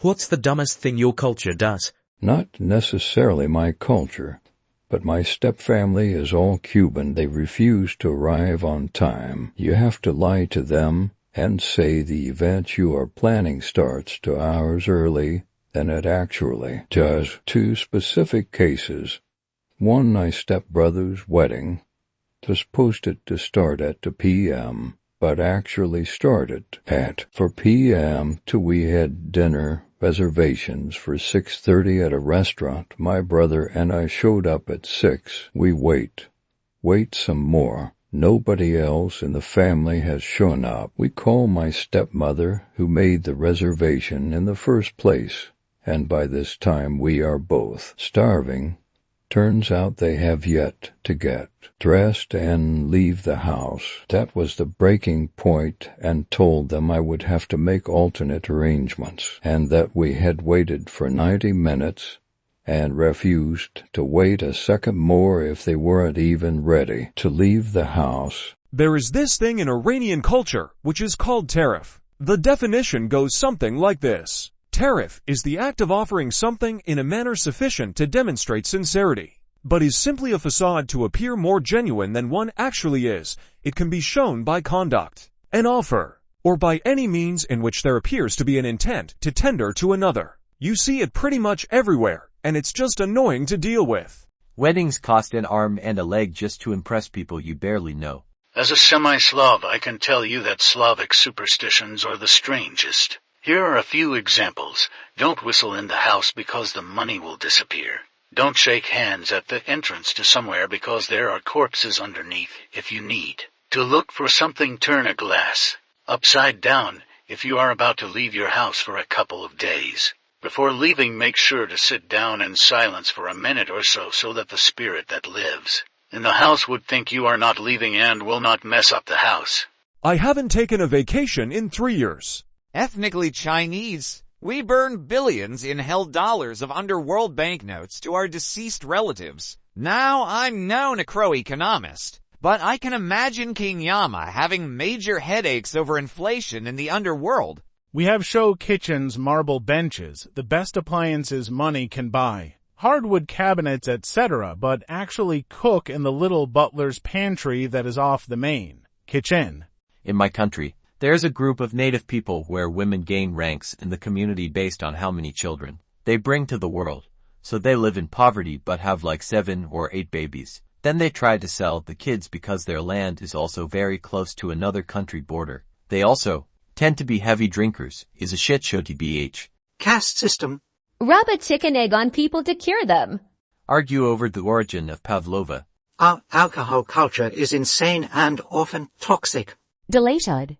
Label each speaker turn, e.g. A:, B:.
A: What's the dumbest thing your culture does?
B: Not necessarily my culture, but my stepfamily is all Cuban. They refuse to arrive on time. You have to lie to them and say the event you are planning starts 2 hours early than it actually does. 2 specific cases. One, my stepbrother's wedding was posted to start at 2 p.m., but actually started at 4 p.m. till we had dinner reservations for 6:30 at a restaurant. My brother and I showed up at 6. We wait some more. Nobody else in the family has shown up. We call my stepmother, who made the reservation in the first place, and by this time we are both starving. Turns out they have yet to get dressed and leave the house. That was the breaking point, and told them I would have to make alternate arrangements, and that we had waited for 90 minutes and refused to wait a second more if they weren't even ready to leave the house.
C: There is this thing in Iranian culture which is called tariff. The definition goes something like this. Tariff is the act of offering something in a manner sufficient to demonstrate sincerity, but is simply a facade to appear more genuine than one actually is. It can be shown by conduct, an offer, or by any means in which there appears to be an intent to tender to another. You see it pretty much everywhere, and it's just annoying to deal with.
D: Weddings cost an arm and a leg just to impress people you barely know.
E: As a semi-Slav, I can tell you that Slavic superstitions are the strangest. Here are a few examples. Don't whistle in the house because the money will disappear. Don't shake hands at the entrance to somewhere because there are corpses underneath if you need to look for something. Turn a glass upside down if you are about to leave your house for a couple of days. Before leaving, make sure to sit down in silence for a minute or so that the spirit that lives in the house would think you are not leaving and will not mess up the house.
C: I haven't taken a vacation in 3 years.
F: Ethnically Chinese, we burn billions in held dollars of underworld banknotes to our deceased relatives. Now, I'm no necroeconomist, but I can imagine King Yama having major headaches over inflation in the underworld.
G: We have show kitchens, marble benches, the best appliances money can buy, hardwood cabinets, etc., but actually cook in the little butler's pantry that is off the main kitchen.
D: In my country, there's a group of native people where women gain ranks in the community based on how many children they bring to the world. So they live in poverty but have like 7 or 8 babies. Then they try to sell the kids because their land is also very close to another country border. They also tend to be heavy drinkers. Is a shit show tbh.
H: Caste system.
I: Rub a chicken egg on people to cure them.
D: Argue over the origin of pavlova.
H: Our alcohol culture is insane and often toxic.
I: Delayshad.